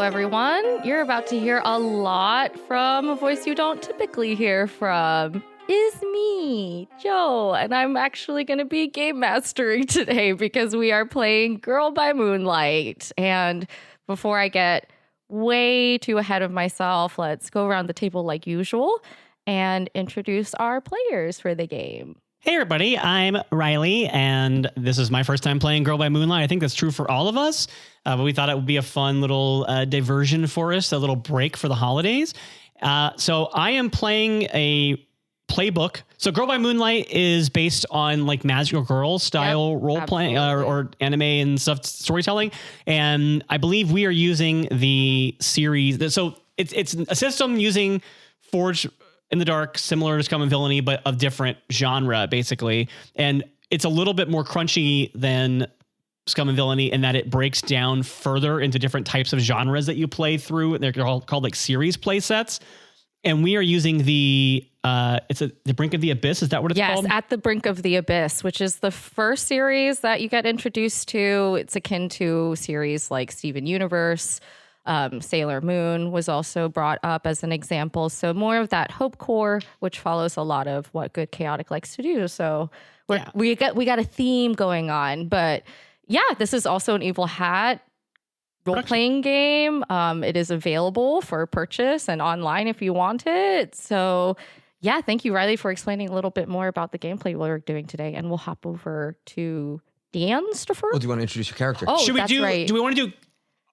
everyone. You're about to hear a lot from a voice you don't typically hear from. Is me, Joe, and I'm actually going to be game mastering today because we are playing Girl by Moonlight. And before I get way too ahead of myself, let's go around the table like usual and introduce our players for the game. Hey everybody, I'm Riley, and this is my first time playing Girl by Moonlight. I think that's true for all of us, but we thought it would be a fun little diversion for us, a little break for the holidays. So I am playing a playbook. So Girl by Moonlight is based on like Magical Girl style role playing or anime and stuff, storytelling. And I believe we are using the series. So it's a system using Forge in the Dark, similar to Scum and Villainy, but of different genre, basically. And it's a little bit more crunchy than Scum and Villainy in that it breaks down further into different types of genres that you play through. They're called like series play sets. And we are using the Brink of the Abyss. Is that what it's called? Yes, At the Brink of the Abyss, which is the first series that you get introduced to. It's akin to series like Steven Universe. Sailor Moon was also brought up as an example. So more of that hope core, which follows a lot of what Good Chaotic likes to do. So we got a theme going on. But yeah, this is also an Evil Hat role-playing game. It is available for purchase and online if you want it. So yeah, thank you, Riley, for explaining a little bit more about the gameplay we're doing today. And we'll hop over to Dan Stoffer. Well, do you want to introduce your character? Oh, do right. we want to do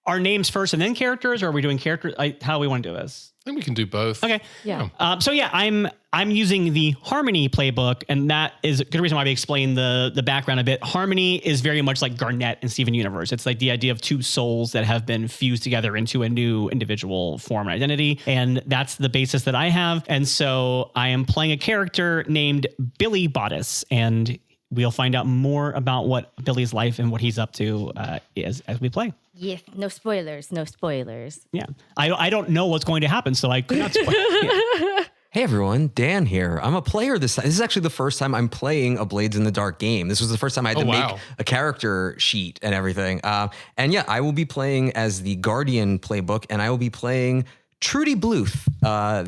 our names first and then characters, or are we doing characters? How do we want to do this? I think we can do both. Okay. Yeah. I'm using the Harmony playbook, and that is a good reason why we explained the background a bit. Harmony is very much like Garnet and Steven Universe. It's like the idea of two souls that have been fused together into a new individual form and identity, and that's the basis that I have. And so I am playing a character named Billy Bodice, and we'll find out more about what Billy's life and what he's up to is as we play. Yeah, no spoilers, no spoilers. Yeah, I don't know what's going to happen, so I could not spoil. Yeah. Hey everyone, Dan here. I'm a player this time. This is actually the first time I'm playing a Blades in the Dark game. This was the first time I had to make a character sheet and everything. And yeah, I will be playing as the Guardian playbook, and I will be playing Trudy Bluth.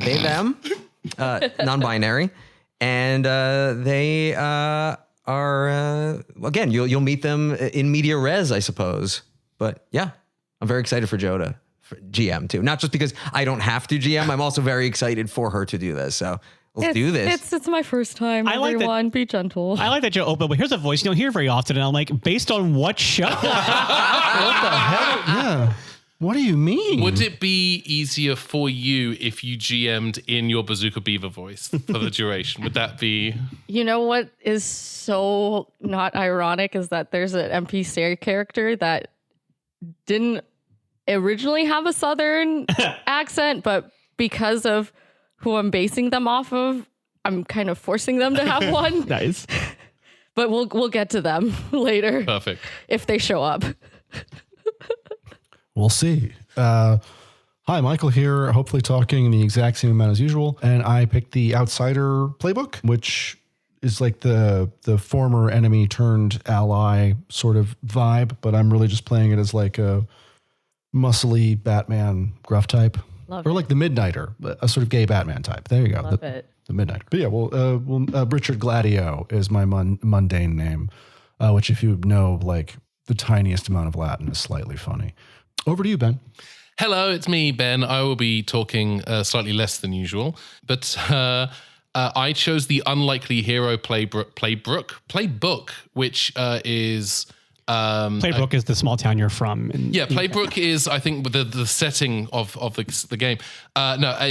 They, them, non-binary. And they are, again, you'll meet them in media res, I suppose. But yeah, I'm very excited for Joe to GM too. Not just because I don't have to GM. I'm also very excited for her to do this. So let's do this. It's my first time. Everyone, be gentle. I like that Joe opened, but here's a voice you don't hear very often. And I'm like, based on what show? What the hell? Yeah. What do you mean? Would it be easier for you if you GM'd in your Bazooka Beaver voice for the duration? Would that be... You know what is so not ironic is that there's an NPC character that didn't originally have a Southern accent, but because of who I'm basing them off of, I'm kind of forcing them to have one. Nice. But we'll get to them later. Perfect. If they show up. We'll see. Hi, Michael here, hopefully talking the exact same amount as usual. And I picked the Outsider playbook, which is like the former enemy turned ally sort of vibe, but I'm really just playing it as like a muscly Batman gruff type. Love or it. like the Midnighter, a sort of gay Batman type. There you go. Love it. The Midnighter. But yeah, Richard Gladio is my mundane name, which if you know like the tiniest amount of Latin is slightly funny. Over to you, Ben. Hello, it's me, Ben. I will be talking slightly less than usual, but I chose the Unlikely Hero playbook, which is... Playbrook is the small town you're from. Playbrook is, I think, the setting of the game.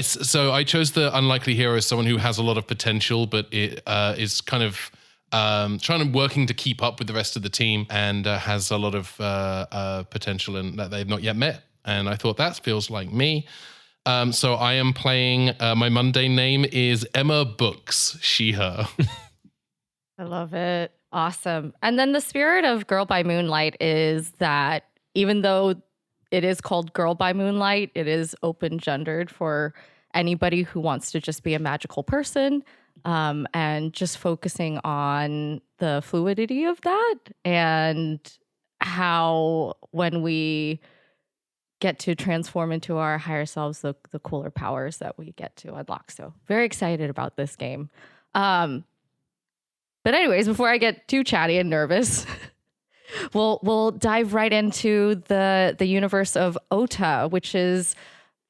So I chose the Unlikely Hero as someone who has a lot of potential, but it is kind of working to keep up with the rest of the team and has a lot of potential and that they've not yet met. And I thought that feels like me. So I am playing, my mundane name is Emma Books, she, her. I love it. Awesome. And then the spirit of Girl by Moonlight is that even though it is called Girl by Moonlight, it is open gendered for anybody who wants to just be a magical person, and just focusing on the fluidity of that and how when we get to transform into our higher selves, the cooler powers that we get to unlock. So very excited about this game. But anyways, before I get too chatty and nervous, we'll dive right into the universe of Ota, which is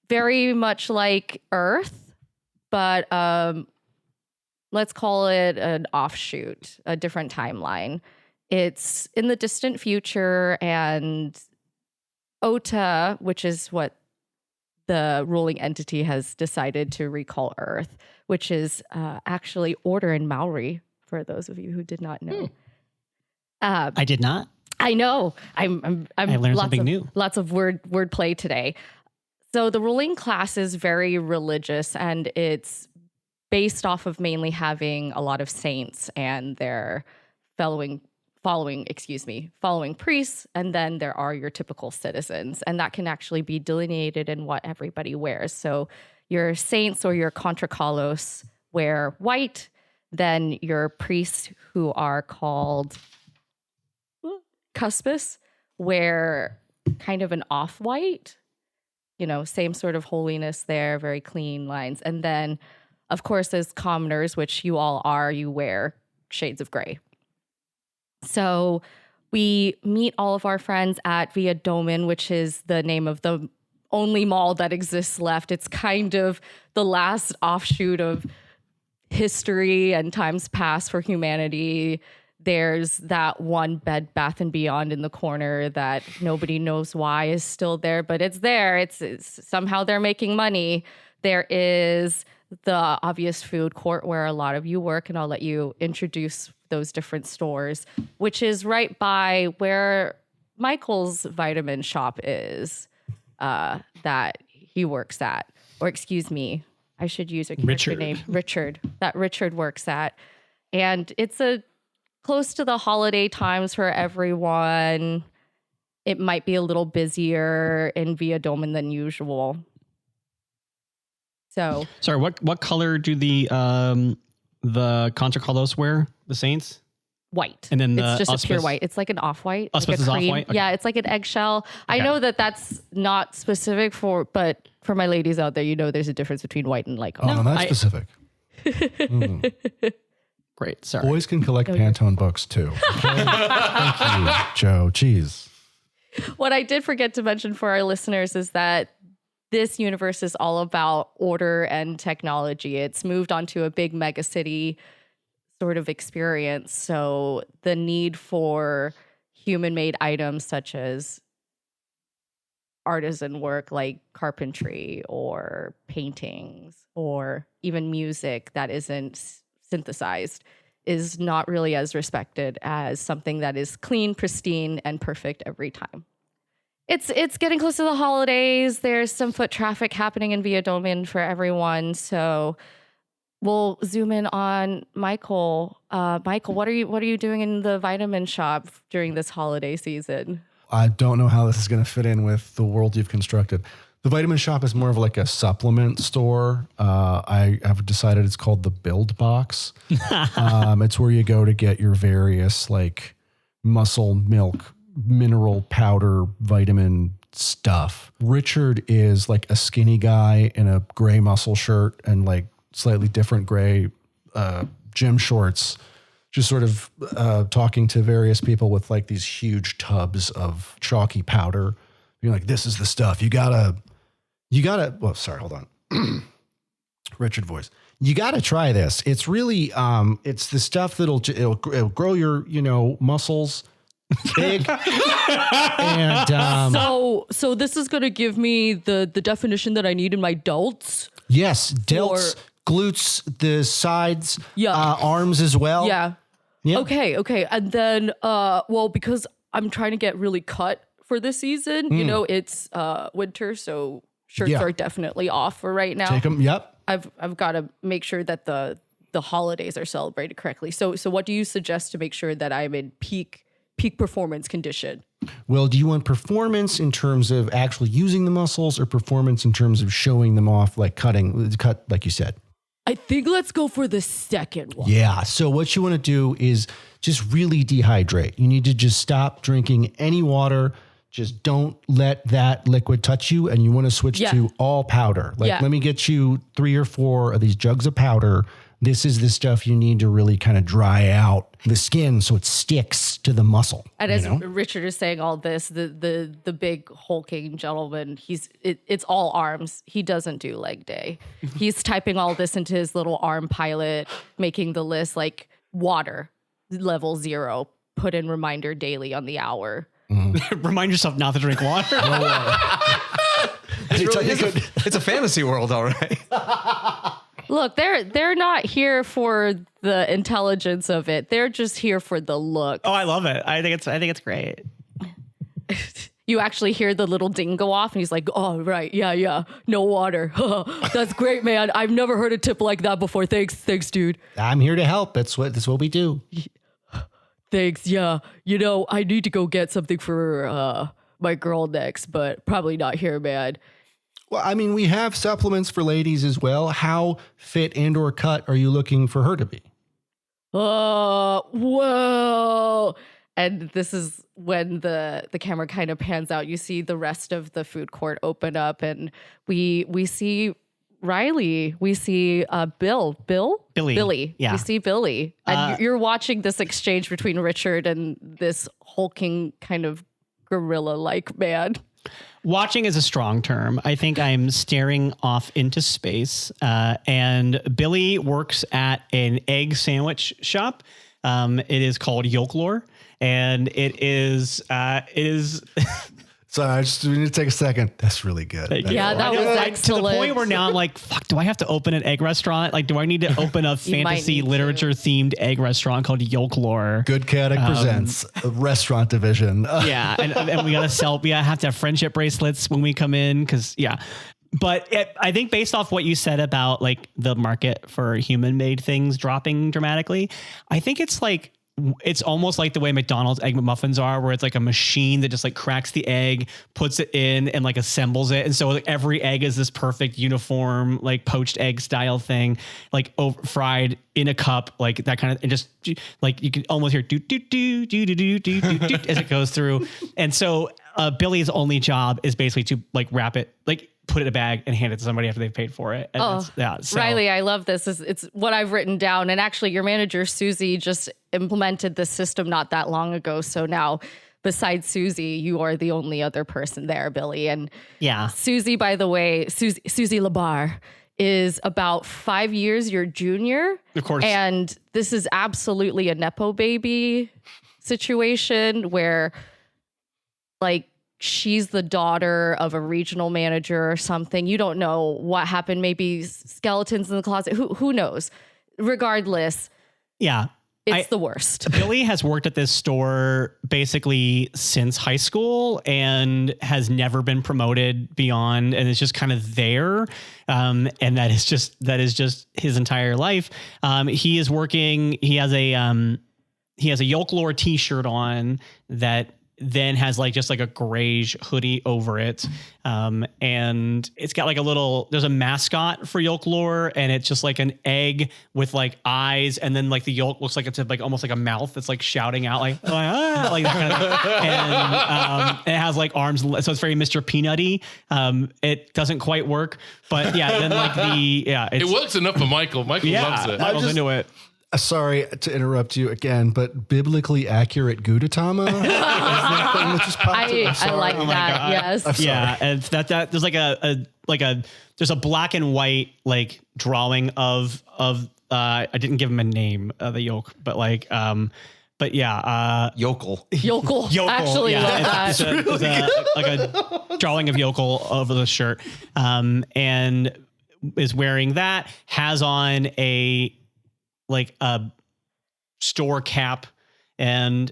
very much like Earth, but let's call it an offshoot, a different timeline. It's in the distant future, and Ota, which is what the ruling entity has decided to recall Earth, which is actually order in Maori, for those of you who did not know. I did not. I know. I learned something new. Lots of wordplay today. So the ruling class is very religious, and it's based off of mainly having a lot of saints and their following priests, and then there are your typical citizens, and that can actually be delineated in what everybody wears. So your saints or your contracalos wear white, then your priests, who are called cuspis, wear kind of an off-white, same sort of holiness there, very clean lines. And then, of course, as commoners, which you all are, you wear shades of gray. So we meet all of our friends at Via Domen, which is the name of the only mall that exists left. It's kind of the last offshoot of history and times past for humanity. There's that one Bed Bath & Beyond in the corner that nobody knows why is still there, but it's there. It's somehow they're making money. There is the obvious food court where a lot of you work, and I'll let you introduce those different stores, which is right by where Michael's vitamin shop is, that he works at. Or excuse me, I should use a character name. Richard. That Richard works at. And it's close to the holiday times for everyone. It might be a little busier in Via Domen than usual. So sorry, what color do the contracalos wear? The saints? White. And then it's just Auspice? A pure white. It's like an off-white. Auspice like a is cream. off-white? Okay. Yeah, it's like an eggshell. Okay. I know that's not specific but for my ladies out there, there's a difference between white and like. Oh, no, that's specific. Great. Sorry. Boys can collect Pantone books too. Okay? Thank you, Joe. Jeez. What I did forget to mention for our listeners is that this universe is all about order and technology. It's moved onto a big mega city sort of experience. So the need for human-made items such as artisan work like carpentry or paintings or even music that isn't synthesized is not really as respected as something that is clean, pristine, and perfect every time. It's getting close to the holidays. There's some foot traffic happening in Via Domen for everyone. So we'll zoom in on Michael. Michael, what are you doing in the vitamin shop during this holiday season? I don't know how this is going to fit in with the world you've constructed. The vitamin shop is more of like a supplement store. I have decided it's called the Build Box. It's where you go to get your various like muscle milk, mineral powder, vitamin stuff. Richard is like a skinny guy in a gray muscle shirt and like slightly different gray gym shorts, just sort of talking to various people with like these huge tubs of chalky powder. You're like, this is the stuff. You gotta, well, sorry, hold on. Richard voice. You gotta try this. It's really, it's the stuff it'll grow your, muscles big. And so this is gonna give me the definition that I need in my delts. Yes, delts, glutes, the sides, arms as well. Yeah. Okay. And then, because I'm trying to get really cut for this season, it's winter, so shirts are definitely off for right now. Take them. Yep. I've got to make sure that the holidays are celebrated correctly. So what do you suggest to make sure that I'm in peak performance condition? Well, do you want performance in terms of actually using the muscles or performance in terms of showing them off, like cut like you said? I think let's go for the second one. Yeah. So what you want to do is just really dehydrate. You need to just stop drinking any water. just don't let that liquid touch you, and you want to switch to all powder. Like, let me get you 3 or 4 of these jugs of powder. This is the stuff you need to really kind of dry out the skin so it sticks to the muscle. And as Richard is saying all this, the big hulking gentleman, it's all arms. He doesn't do leg day. He's typing all this into his little arm pilot, making the list like water, level 0, put in reminder daily on the hour. Remind yourself not to drink water. It's a fantasy world, all right. Look, they're not here for the intelligence of it. They're just here for the look. Oh, I love it. I think it's great. You actually hear the little ding go off, and he's like, "Oh, right, yeah, no water. That's great, man. I've never heard a tip like that before. Thanks, dude. I'm here to help. That's what we do." Thanks. Yeah. I need to go get something for my girl next, but probably not here, man. Well, I mean, we have supplements for ladies as well. How fit and or cut are you looking for her to be? Whoa. And this is when the camera kind of pans out. You see the rest of the food court open up, and we see Riley. We see Billy. Yeah. We see Billy. And you're watching this exchange between Richard and this hulking kind of gorilla-like man. Watching is a strong term. I think I'm staring off into space. And Billy works at an egg sandwich shop. It is called Yolklore. And it is Sorry, I just need to take a second. That's really good. That was excellent. To the point where now I'm like, fuck, do I have to open an egg restaurant? Like, do I need to open a fantasy literature themed egg restaurant called Yolklore? Good Chaotic presents a restaurant division. Yeah. And we got to have to have friendship bracelets when we come in. But I think based off what you said about like the market for human made things dropping dramatically, I think it's almost like the way McDonald's Egg McMuffins are, where it's like a machine that just like cracks the egg, puts it in, and like assembles it. And so like every egg is this perfect uniform, like poached egg style thing, like fried in a cup, like that kind of, and just like you can almost hear do do do do do do do do as it goes through. And so Billy's only job is basically to like wrap it, like put it in a bag and hand it to somebody after they've paid for it. And Riley, I love this. It's what I've written down. And actually your manager, Susie, just implemented this system not that long ago. So now besides Susie, you are the only other person there, Billy. And Susie, by the way, Susie Labar is about 5 years your junior. Of course. And this is absolutely a Nepo baby situation where like, she's the daughter of a regional manager or something. You don't know what happened. Maybe skeletons in the closet. Who knows? Regardless. Yeah. It's the worst. Billy has worked at this store basically since high school and has never been promoted beyond, and is just kind of there. And that is just his entire life. He is working. He has a Yolklore t-shirt on that then has like just like a grayish hoodie over it. And it's got like there's a mascot for Yolklore, and it's just like an egg with like eyes, and then like the yolk looks like it's like almost like a mouth that's like shouting out like like that kind of thing. And it has like arms, so it's very Mr. Peanutty. It doesn't quite work, but yeah, then like it works enough for Michael. Michael loves it. Michael's into it. Sorry to interrupt you again, but biblically accurate Gudetama is that thing that just popped up? I like that. Yes. Yeah, and that there's like there's a black and white like drawing of I didn't give him a name, the yoke, but like but yeah, Yokel. Actually, love that. There's like a drawing of yokel over the shirt, and is wearing that, has on a store cap and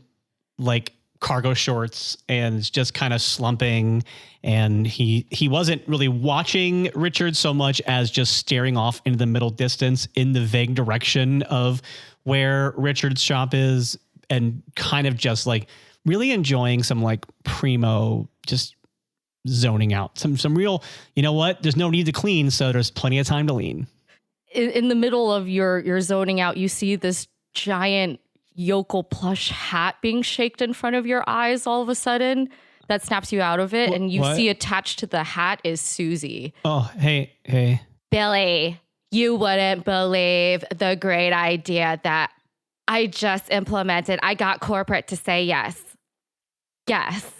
like cargo shorts, and is just kind of slumping. And he wasn't really watching Richard so much as just staring off into the middle distance in the vague direction of where Richard's shop is, and kind of just like really enjoying some like primo, just zoning out some real, you know what? There's no need to clean, so there's plenty of time to lean. In the middle of your zoning out, you see this giant yokel plush hat being shaked in front of your eyes all of a sudden. that snaps you out of it, and you what? see attached to the hat is Susie. Oh, hey. Billy, you wouldn't believe the great idea that I just implemented. I got corporate to say yes. Yes.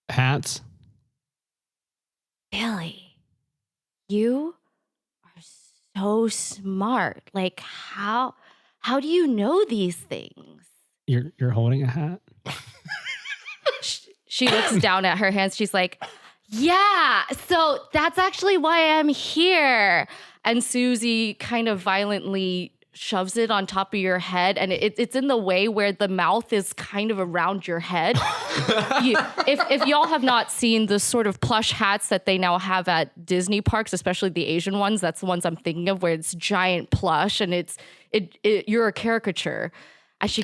Hats. Billy, you are so smart. Like, how do you know these things? You're holding a hat. She looks down at her hands. She's like, yeah, so that's actually why I'm here. And Susie kind of violently shoves it on top of your head, and it's in the way where the mouth is kind of around your head. If y'all have not seen the sort of plush hats that they now have at Disney parks, especially the Asian ones, that's the ones I'm thinking of, where it's giant plush and you're a caricature. As she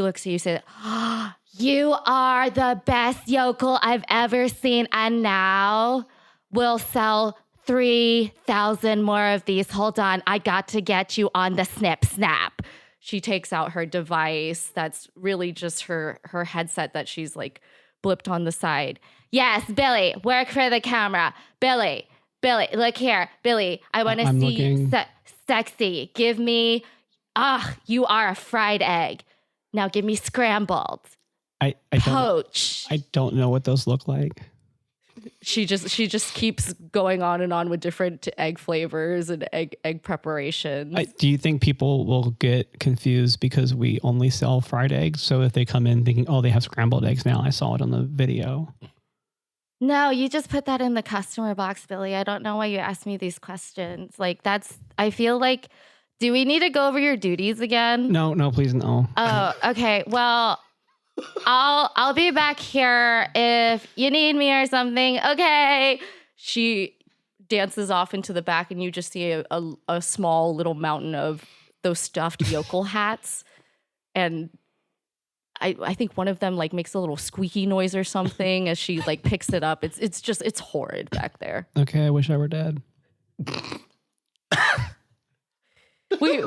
looks at you and says, oh, you are the best yokel I've ever seen, and now we'll sell 3,000 more of these. Hold on, I got to get you on the snip snap. She takes out her device that's really just her headset that she's like blipped on the side. Yes, Billy, work for the camera. Billy, look here. Billy, I want to see you sexy. Give me, you are a fried egg. Now give me scrambled. I Poach. I don't know what those look like. She just keeps going on and on with different egg flavors and egg preparations. Do you think people will get confused because we only sell fried eggs? So if they come in thinking, oh, they have scrambled eggs now, I saw it on the video. No, you just put that in the customer box, Billy. I don't know why you asked me these questions. Like I feel like, do we need to go over your duties again? No, please no. Oh, okay. Well, I'll be back here if you need me or something. Okay. She dances off into the back, and you just see a small little mountain of those stuffed yokel hats. And I think one of them like makes a little squeaky noise or something as she like picks it up. It's horrid back there. Okay, I wish I were dead. we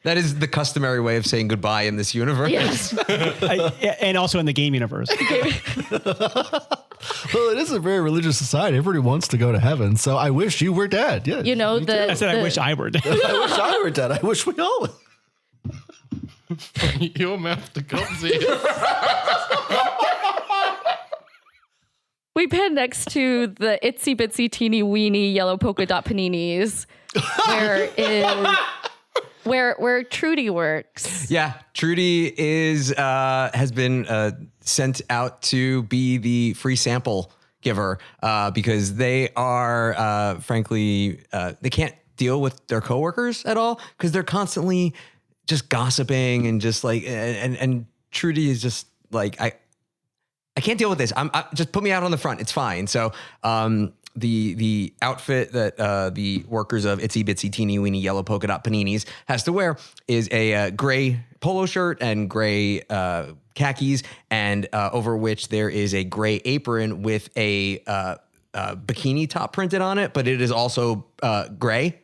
That is the customary way of saying goodbye in this universe. Yes. And also in the game universe. Well, it is a very religious society. Everybody wants to go to heaven. So I wish you were dead. Yeah. You know, I said I wish I were dead. I wish I were dead. I wish we all would. Your mouth to comes in. We pen next to the itsy bitsy teeny weeny yellow polka dot paninis, where Trudy works. Yeah, Trudy has been sent out to be the free sample giver because they are, frankly, they can't deal with their coworkers at all because they're constantly just gossiping and just like, and Trudy is just like, I can't deal with this. I just put me out on the front. It's fine. So, the outfit that the workers of Itsy Bitsy Teeny Weeny Yellow Polka Dot Paninis has to wear is a gray polo shirt and gray khakis, and over which there is a gray apron with a bikini top printed on it, but it is also gray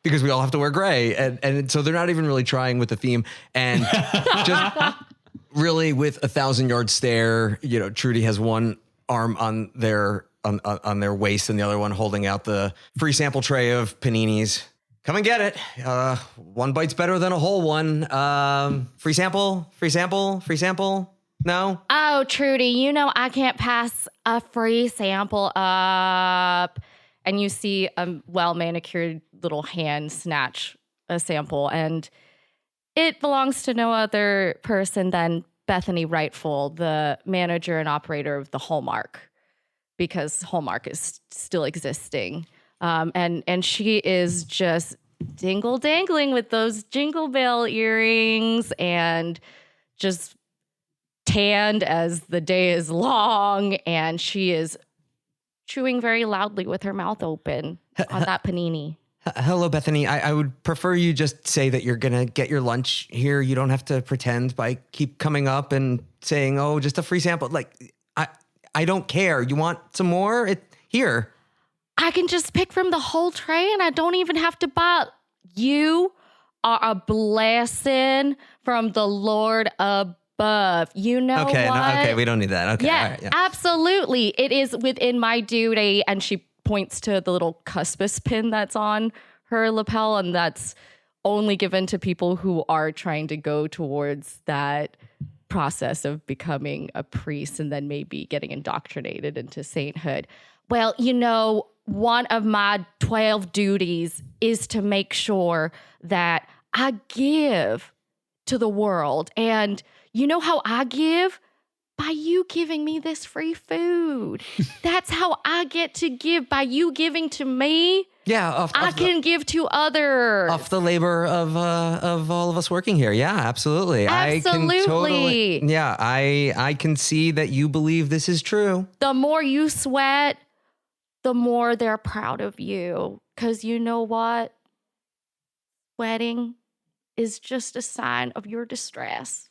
because we all have to wear gray, and so they're not even really trying with the theme, and just really with 1,000-yard stare. You know, Trudy has one arm on their waist and the other one holding out the free sample tray of paninis. Come and get it. One bite's better than a whole one. Free sample. No? Oh, Trudy, you know I can't pass a free sample up. And you see a well-manicured little hand snatch a sample, and it belongs to no other person than Bethany Rightful, the manager and operator of the Hallmark, because Hallmark is still existing. And she is just dangling with those jingle bell earrings and just tanned as the day is long. And she is chewing very loudly with her mouth open on that panini. Hello, Bethany. I would prefer you just say that you're going to get your lunch here. You don't have to pretend by keep coming up and saying, oh, just a free sample. Like, I don't care. You want some more? Here. I can just pick from the whole tray and I don't even have to buy. You are a blessing from the Lord above. buff. You know Okay, what? okay, we don't need that. Okay, Yeah, all right, yeah. absolutely. It is within my duty. And she points to the little cuspis pin that's on her lapel, and that's only given to people who are trying to go towards that process of becoming a priest and then maybe getting indoctrinated into sainthood. Well, you know, one of my 12 duties is to make sure that I give to the world. And you know how I give? By you giving me this free food. That's how I get to give. By you giving to me, Yeah, I can give to others. off the labor of all of us working here. Yeah, absolutely. I can totally. Yeah, I can see that you believe this is true. The more you sweat, the more they're proud of you. Because you know what? Sweating is just a sign of your distress.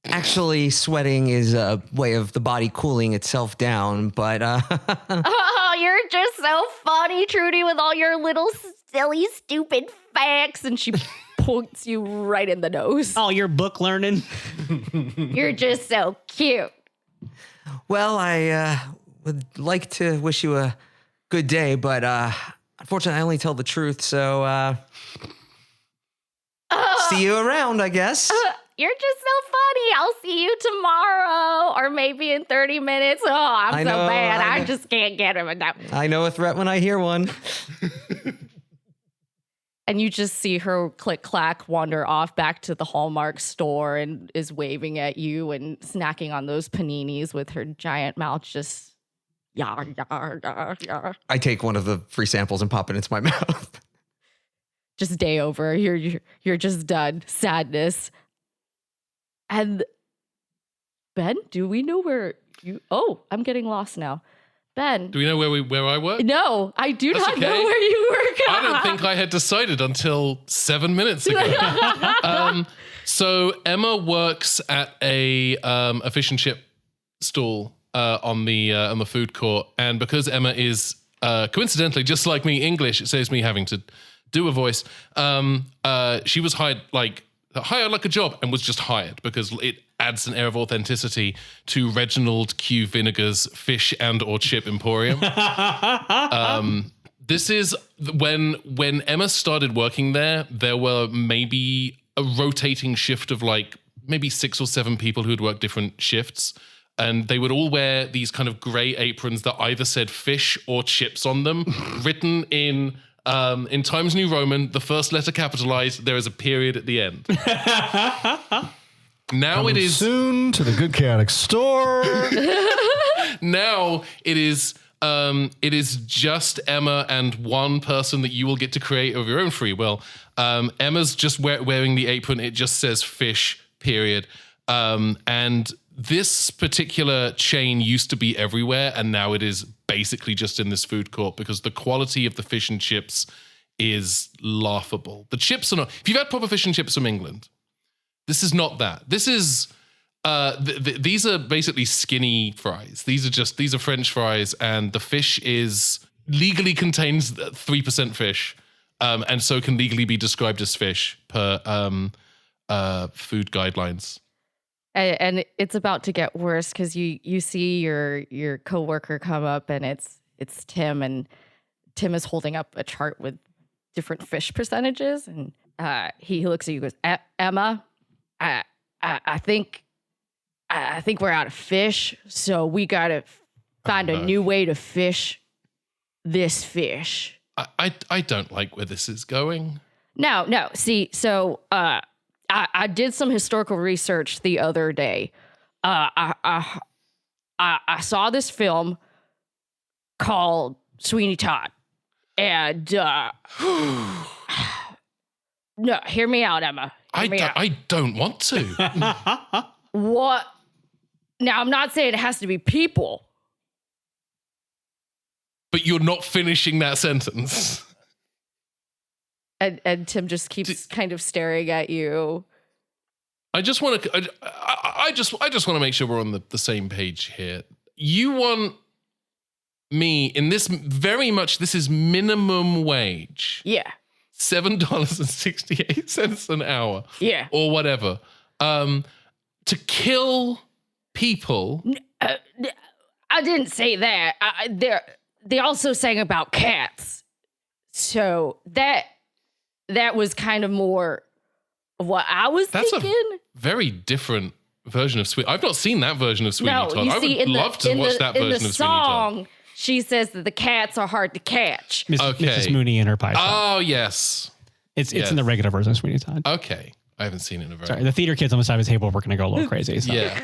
Actually, sweating is a way of the body cooling itself down, but Oh, you're just so funny, Trudy, with all your little silly, stupid facts. And she points you right in the nose. Oh, you're book learning. You're just so cute. well, I would like to wish you a good day, but unfortunately, I only tell the truth, so see you around, I guess. You're just so funny. I'll see you tomorrow or maybe in 30 minutes. Oh, I'm so bad. I just can't get him enough. I know a threat when I hear one. And you just see her click clack wander off back to the Hallmark store and is waving at you and snacking on those paninis with her giant mouth just yar, yar, yar, yar. I take one of the free samples and pop it into my mouth. Just day over. You're just done. Sadness. And Ben, do we know where you? Oh, I'm getting lost now. Ben, Do we know where I work? no, I do That's not know okay. where you work. I don't think I had decided until 7 minutes ago. So Emma works at a fish and chip stall on the food court, and because Emma is coincidentally just like me English, it saves me having to do a voice. She was hired like a job and was just hired because it adds an air of authenticity to Reginald Q. Vinegar's Fish and or Chip Emporium. This is when Emma started working there were maybe a rotating shift of like maybe 6 or 7 people who had worked different shifts. And they would all wear these kind of gray aprons that either said fish or chips on them, written in Times New Roman, the first letter capitalized, there is a period at the end. Now Coming it is soon to the Good Chaotic store. now it is just Emma and one person that you will get to create of your own free will. Emma's just wearing the apron. It just says fish, period. And this particular chain used to be everywhere, and now it is basically just in this food court because the quality of the fish and chips is laughable. The chips are not... If you've had proper fish and chips from England, this is not that. This is... these are basically skinny fries. These are French fries, and the fish legally contains 3% fish, and so can legally be described as fish per food guidelines. And it's about to get worse because you see your coworker come up and it's Tim, and Tim is holding up a chart with different fish percentages, and he looks at you and goes, Emma, I think we're out of fish, so we gotta find a new way to fish this fish. I don't like where this is going. No. See, so I did some historical research the other day. I saw this film called Sweeney Todd, and no, hear me out, Emma. I don't want to. What? Now, I'm not saying it has to be people. But you're not finishing that sentence. And Tim just keeps kind of staring at you. I just want to. I just want to make sure we're on the same page here. You want me in this very much. This is minimum wage. Yeah. $7.68 an hour. Yeah. Or whatever. to kill people. I didn't say that. They also sang about cats. So that was kind of more of what I was thinking. A very different version of Sweeney. I've not seen that version of Sweeney Todd. You I see, would love to watch that version of Sweeney Todd. Song, she says that the cats are hard to catch. Mrs. Mooney and her pie shop. Oh, yes. It's in the regular version of Sweeney Todd. Okay. I haven't seen it in a very Sorry, the theater kids on the side of the table were going to go a little crazy. So. Yeah.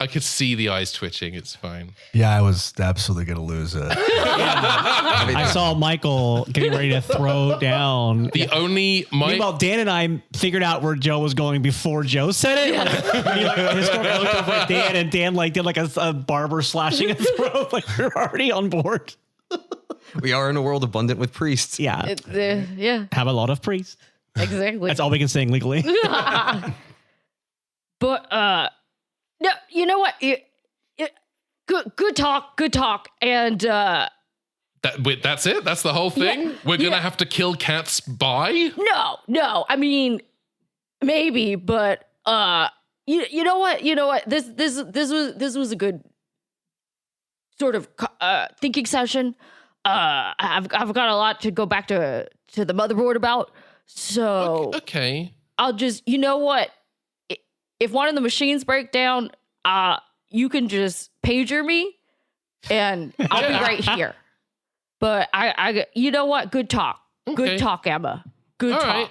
I could see the eyes twitching. It's fine. Yeah, I was absolutely going to lose it. I saw Michael getting ready to throw down. Meanwhile, Dan and I figured out where Joe was going before Joe said it. He looked over at Dan, and Dan did a barber slashing a throat. Like, you're already on board. We are in a world abundant with priests. Yeah. Yeah. Have a lot of priests. Exactly. That's all we can sing legally. But no, you know what? Good talk. And that's it? That's the whole thing? Yeah, We're going to have to kill cats by? No. I mean, maybe, but you know what? This was a good sort of thinking session. I've got a lot to go back to the motherboard about. So okay. I'll just, you know what? If one of the machines break down, you can just pager me and I'll be right here. But I you know what? Good talk. Okay. Good talk, Emma. Good All talk. right.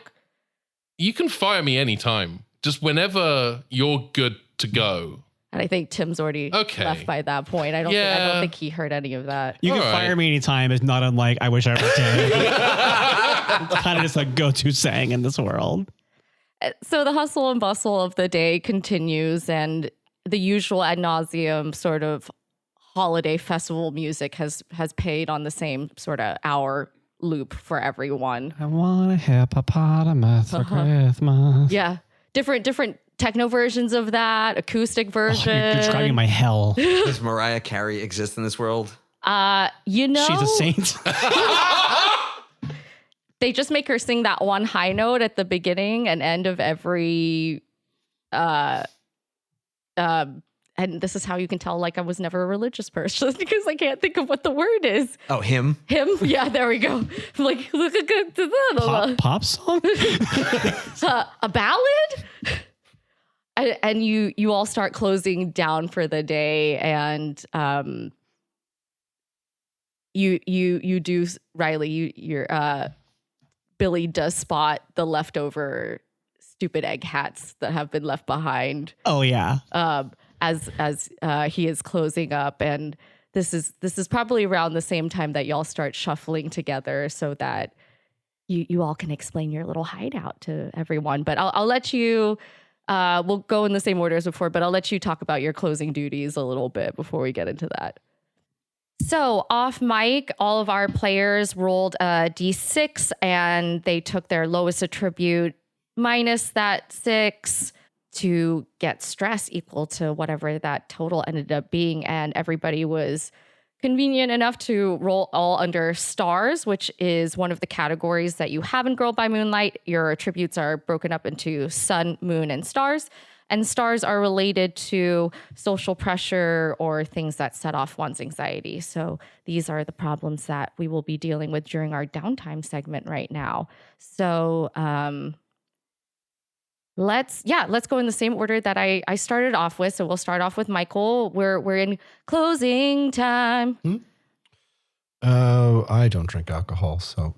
You can fire me anytime. Just whenever you're good to go. And I think Tim's already left by that point. I don't think he heard any of that. You can fire me anytime is not unlike I wish I were dead. It's kind of just a go-to saying in this world. So the hustle and bustle of the day continues, and the usual ad nauseum sort of holiday festival music has played on the same sort of hour loop for everyone. I want a hippopotamus for Christmas. Yeah. Different techno versions of that, acoustic version. Oh, you're describing my hell. Does Mariah Carey exist in this world? She's a saint. They just make her sing that one high note at the beginning and end of every and this is how you can tell I was never a religious person because I can't think of what the word is. Oh, him? Him? Yeah, there we go. Look at good pop song? a ballad? And you all start closing down for the day, and you do, Riley, Billy does spot the leftover stupid egg hats that have been left behind. Oh yeah. As he is closing up, and this is probably around the same time that y'all start shuffling together so that you all can explain your little hideout to everyone. But I'll let you. We'll go in the same order as before, but I'll let you talk about your closing duties a little bit before we get into that. So off mic, all of our players rolled a d6 and they took their lowest attribute minus that 6 to get stress equal to whatever that total ended up being. And everybody was convenient enough to roll all under stars, which is one of the categories that you have in Girl by Moonlight. Your attributes are broken up into sun, moon, and stars. And stars are related to social pressure or things that set off one's anxiety. So these are the problems that we will be dealing with during our downtime segment right now. So let's go in the same order that I started off with. So we'll start off with Michael. We're in closing time. I don't drink alcohol, so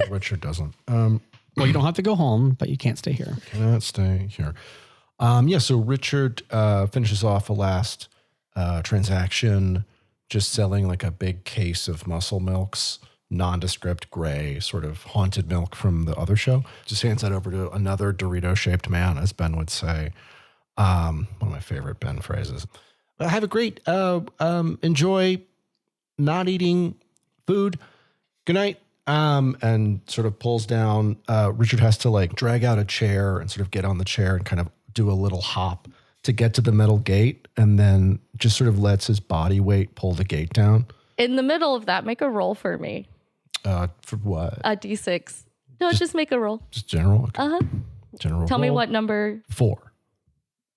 Richard doesn't. Well, you don't have to go home, but you can't stay here. Cannot stay here. So Richard finishes off a last transaction, just selling a big case of muscle milks, nondescript gray, sort of haunted milk from the other show. Just hands that over to another Dorito-shaped man, as Ben would say. One of my favorite Ben phrases. Have a great, enjoy not eating food. Good night. And sort of pulls down. Richard has to drag out a chair and sort of get on the chair and kind of do a little hop to get to the metal gate, and then just sort of lets his body weight pull the gate down. In the middle of that, make a roll for me. For what? A d6. No, just make a roll. Just general? Okay. Uh-huh. General Tell me roll. what number. 4.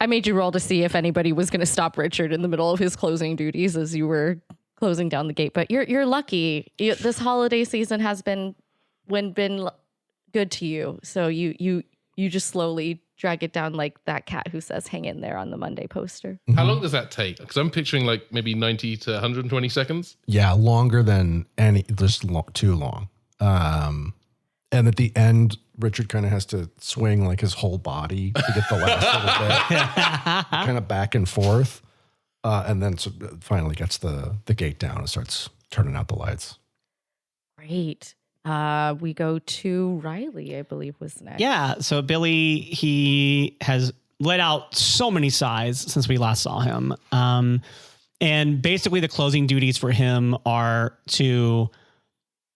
I made you roll to see if anybody was going to stop Richard in the middle of his closing duties as you were closing down the gate. But you're lucky. This holiday season has been good to you. So you just slowly drag it down like that cat who says hang in there on the Monday poster. How long does that take? Because I'm picturing like maybe 90 to 120 seconds. Yeah, longer than too long. And at the end, Richard kind of has to swing like his whole body to get the last little bit, kind of back and forth. And then finally gets the gate down and starts turning out the lights. Great. We go to Riley, I believe was next. Yeah. So Billy, he has let out so many sighs since we last saw him. And basically the closing duties for him are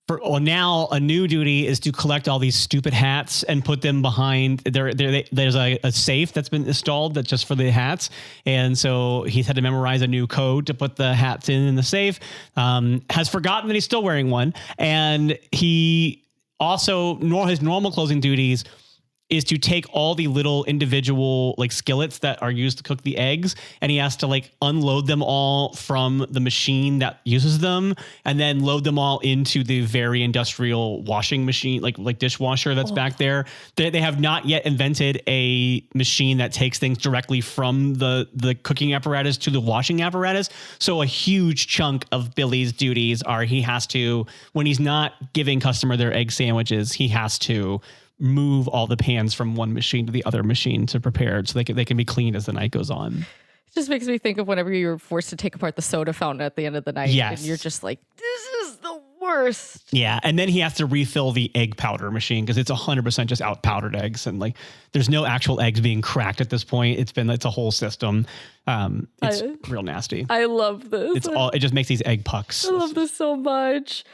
now a new duty is to collect all these stupid hats and put them behind there's a safe that's been installed that's just for the hats. And so he's had to memorize a new code to put the hats in the safe, has forgotten that he's still wearing one. And he also, his normal closing duties is to take all the little individual like skillets that are used to cook the eggs, and he has to like unload them all from the machine that uses them and then load them all into the very industrial washing machine, like dishwasher that's back there. They have not yet invented a machine that takes things directly from the cooking apparatus to the washing apparatus. So a huge chunk of Billy's duties are he has to, when he's not giving customer their egg sandwiches, he has to move all the pans from one machine to the other machine to prepare so they can be cleaned as the night goes on. It just makes me think of whenever you're forced to take apart the soda fountain at the end of the night. Yes. And you're just like, this is the worst. Yeah. And then he has to refill the egg powder machine because it's 100% just out powdered eggs. And like, there's no actual eggs being cracked at this point. It's a whole system. It's real nasty. I love this. It just makes these egg pucks. I love this so much.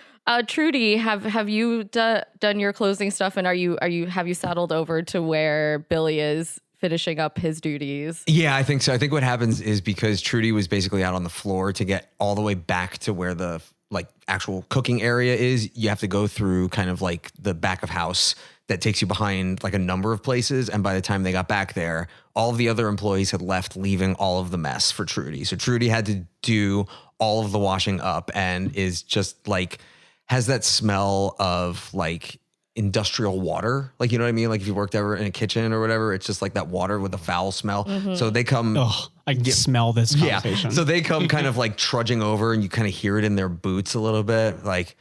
Trudy, have you done your closing stuff, and have you settled over to where Billy is finishing up his duties? Yeah, I think so. I think what happens is because Trudy was basically out on the floor to get all the way back to where the like actual cooking area is, you have to go through kind of like the back of house that takes you behind like a number of places. And by the time they got back there, all of the other employees had left, leaving all of the mess for Trudy. So Trudy had to do all of the washing up and is just like, has that smell of like industrial water. Like, you know what I mean? Like if you worked ever in a kitchen or whatever, it's just like that water with a foul smell. Mm-hmm. So they come. Oh, I can smell this conversation. Yeah. So they come kind of like trudging over and you kind of hear it in their boots a little bit. Like,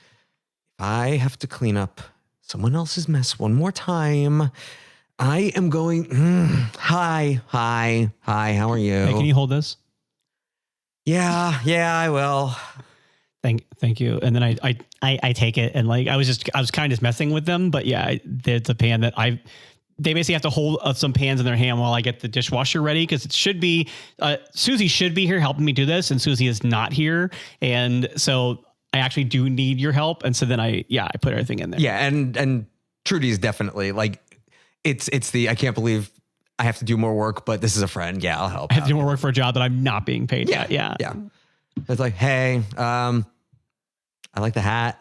I have to clean up someone else's mess one more time. I am going, hi, how are you? Hey, can you hold this? Yeah, I will. Thank you. And then I take it, and like I was kind of just messing with them, but yeah, it's a pan that they basically have to hold some pans in their hand while I get the dishwasher ready, because it should be Susie should be here helping me do this, and Susie is not here, and so I actually do need your help, and so then I put everything in there. Yeah, and Trudy is definitely like it's the I can't believe I have to do more work, but this is a friend. Yeah, I'll help. I have to do more work for a job that I'm not being paid. Yeah. It's like, hey, I like the hat.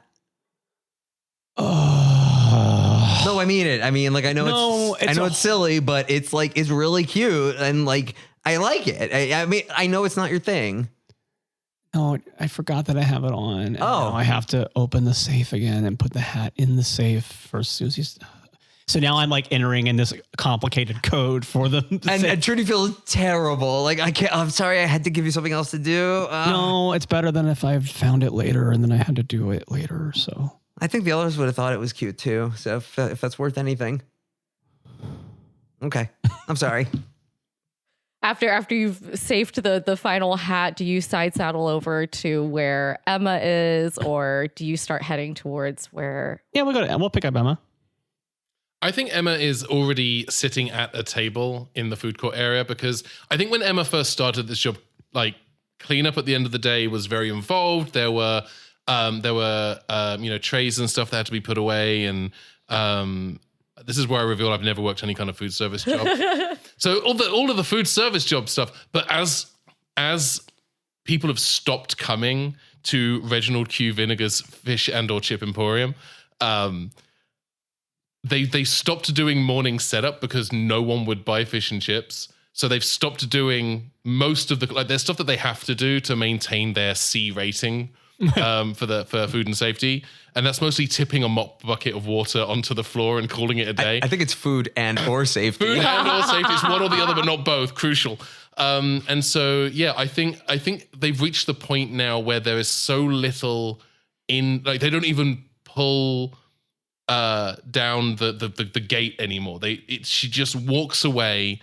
Oh. No, I mean it. I mean, like, I know it's silly, but it's like, it's really cute. And like, I like it. I mean, I know it's not your thing. No, I forgot that I have it on. And now I have to open the safe again and put the hat in the safe for Susie's. So now I'm like entering in this complicated code for the and Trudy feels terrible. Like, I'm sorry, I had to give you something else to do. No, it's better than if I found it later and then I had to do it later. So I think the others would have thought it was cute too. So if that's worth anything. Okay. I'm sorry. After you've safed the final hat, do you side saddle over to where Emma is, or do you start heading towards where? Yeah, we'll pick up Emma. I think Emma is already sitting at a table in the food court area, because I think when Emma first started this job, like cleanup at the end of the day was very involved. There were trays and stuff that had to be put away, and this is where I reveal I've never worked any kind of food service job. So all of the food service job stuff. But as people have stopped coming to Reginald Q. Vinegar's Fish and or Chip Emporium, they stopped doing morning setup because no one would buy fish and chips. So they've stopped doing most of there's stuff that they have to do to maintain their C rating for food and safety. And that's mostly tipping a mop bucket of water onto the floor and calling it a day. I think it's food and or safety. Food and or safety. It's one or the other, but not both. Crucial. And so, yeah, I think they've reached the point now where there is so little they don't even pull down the gate anymore. She just walks away.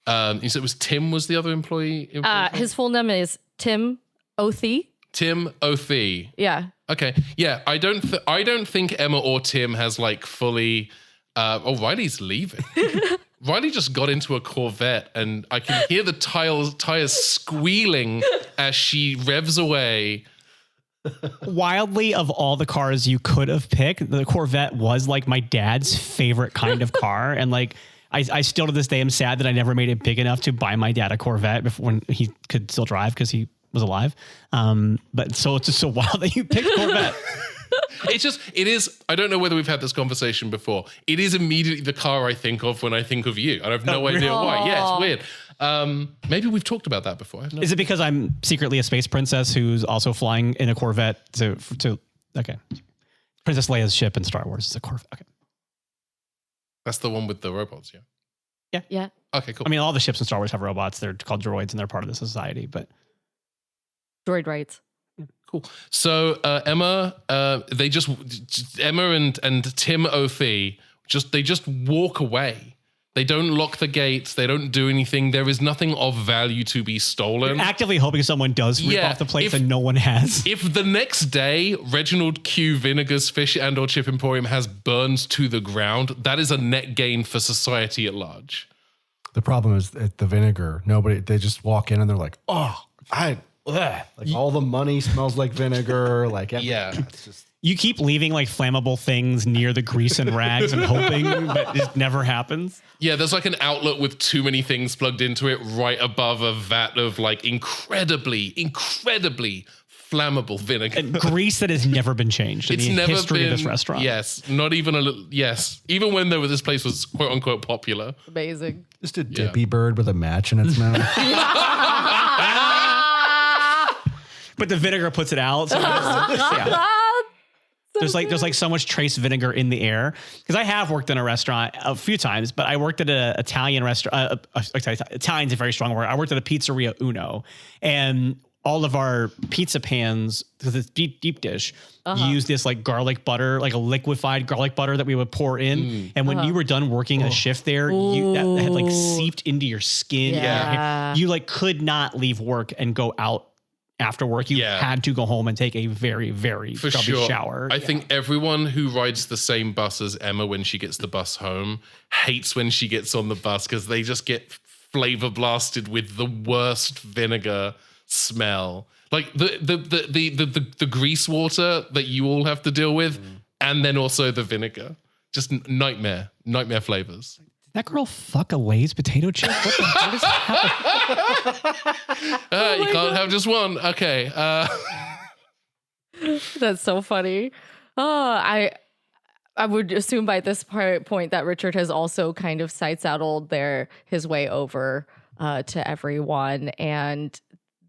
You said it was Tim was the other employee? His full name is Tim Othie. Tim Othie. Yeah. Okay. Yeah. I don't think Emma or Tim has like fully. Riley's leaving. Riley just got into a Corvette, and I can hear the tires squealing as she revs away. Wildly, of all the cars you could have picked, the Corvette was like my dad's favorite kind of car, and like. I still to this day am sad that I never made it big enough to buy my dad a Corvette when he could still drive because he was alive. But so it's just so wild that you picked Corvette. It is. I don't know whether we've had this conversation before. It is immediately the car I think of when I think of you. I have no idea why. Yeah, it's weird. Maybe we've talked about that before. Is it because I'm secretly a space princess who's also flying in a Corvette to okay. Princess Leia's ship in Star Wars is a Corvette. Okay. That's the one with the robots, yeah? Yeah. Okay, cool. I mean, all the ships in Star Wars have robots. They're called droids, and they're part of the society, but... Droid rights. Cool. So, Emma and Tim Othie, they just walk away. They don't lock the gates. They don't do anything. There is nothing of value to be stolen. You're actively hoping someone does rip off the place and no one has. If the next day Reginald Q. Vinegar's Fish and or Chip Emporium has burned to the ground, that is a net gain for society at large. The problem is at the vinegar. They just walk in and they're like, oh, like all the money smells like vinegar. Like, yeah. It's just. You keep leaving like flammable things near the grease and rags and hoping, but it never happens. Yeah, there's like an outlet with too many things plugged into it right above a vat of like incredibly flammable vinegar. And grease that has never been changed in the history of this restaurant. Yes, not even a little. Yes, even when this place was quote unquote popular. Amazing. Just a dippy bird with a match in its mouth. But the vinegar puts it out. So yeah. There's like so much trace vinegar in the air because I have worked in a restaurant a few times, but I worked at an Italian restaurant. Italian's a very strong word. I worked at a pizzeria Uno, and all of our pizza pans, because it's deep dish, use this like garlic butter, like a liquefied garlic butter that we would pour in. And when you were done working a shift there, that had like seeped into your skin. Yeah. You like could not leave work and go out. After work, you had to go home and take a very, very chubby shower. I think everyone who rides the same bus as Emma when she gets the bus home hates when she gets on the bus because they just get flavor blasted with the worst vinegar smell. Like the grease water that you all have to deal with, and then also the vinegar. Just nightmare flavors. That girl fuck a Lay's potato chip? What the fuck is happening? You can't have just one. Okay. That's so funny. I would assume by this point that Richard has also kind of sights out his way over to everyone. And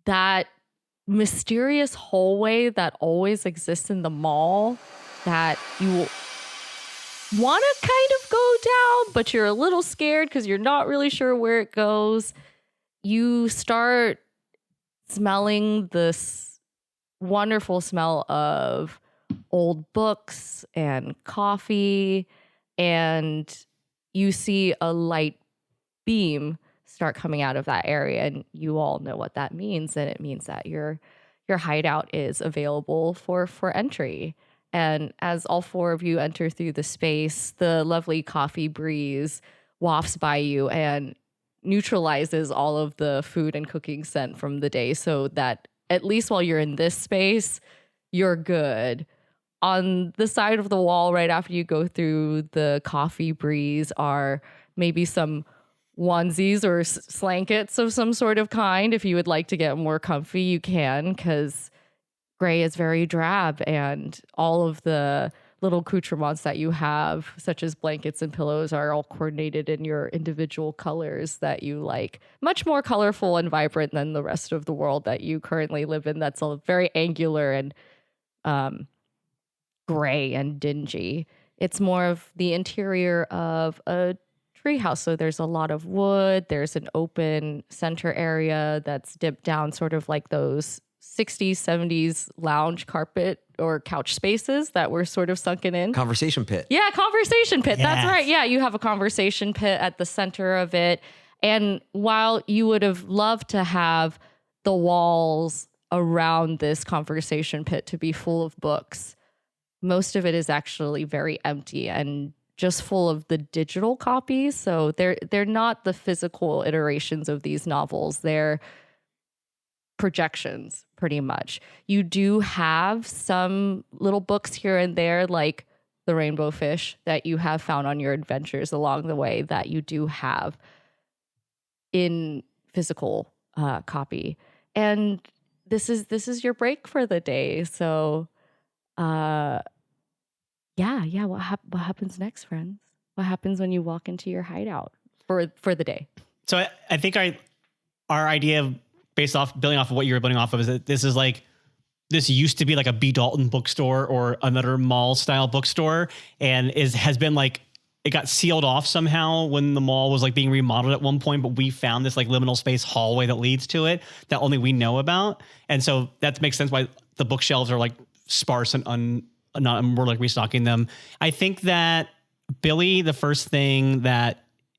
that mysterious hallway that always exists in the mall that you want to kind of go down, but you're a little scared because you're not really sure where it goes. You start smelling this wonderful smell of old books and coffee, and you see a light beam start coming out of that area, and you all know what that means, and it means that your hideout is available for entry. And as all four of you enter through the space, the lovely coffee breeze wafts by you and neutralizes all of the food and cooking scent from the day, so that at least while you're in this space, you're good. On the side of the wall right after you go through the coffee breeze are maybe some onesies or slankets of some sort of kind. If you would like to get more comfy, you can, because gray is very drab, and all of the little accoutrements that you have, such as blankets and pillows, are all coordinated in your individual colors that you like. Much more colorful and vibrant than the rest of the world that you currently live in. That's all very angular and gray and dingy. It's more of the interior of a treehouse. So there's a lot of wood. There's an open center area that's dipped down, sort of like those 60s, 70s lounge carpet or couch spaces that were sort of sunken in. Conversation pit. Yeah, conversation pit. Yes. That's right. Yeah, you have a conversation pit at the center of it. And while you would have loved to have the walls around this conversation pit to be full of books, most of it is actually very empty and just full of the digital copies. So they're not the physical iterations of these novels. They're projections, pretty much. You do have some little books here and there, like the rainbow fish that you have found on your adventures along the way, that you do have in physical copy. And this is your break for the day. So yeah. What happens next, friends? What happens when you walk into your hideout for the day? So I think our idea of building off of what you were building off of is that this used to be like a B. Dalton bookstore or another mall style bookstore, and has been like, it got sealed off somehow when the mall was like being remodeled at one point, but we found this like liminal space hallway that leads to it that only we know about. And so that makes sense why the bookshelves are like sparse and we're like restocking them. I think that Billy, the first thing that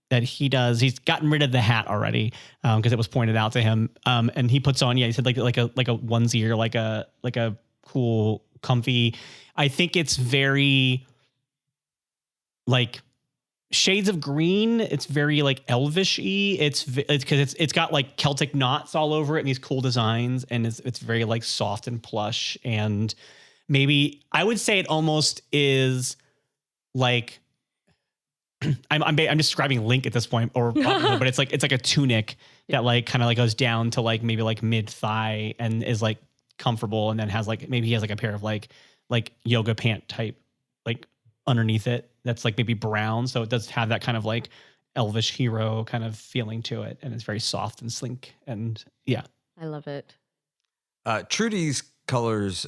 he does, he's gotten rid of the hat already because it was pointed out to him. And he puts on, he said like a onesie or like a cool, comfy. I think it's very like shades of green. It's very like elvish-y. It's because it's got like Celtic knots all over it and these cool designs, and it's very like soft and plush. And maybe I would say it almost is like, I'm describing Link at this point, but it's like a tunic that like kind of like goes down to like maybe like mid thigh and is like comfortable, and then has like, maybe he has like a pair of like yoga pant type like underneath it that's like maybe brown, so it does have that kind of like elvish hero kind of feeling to it, and it's very soft and slink, and yeah, I love it. Trudy's colors,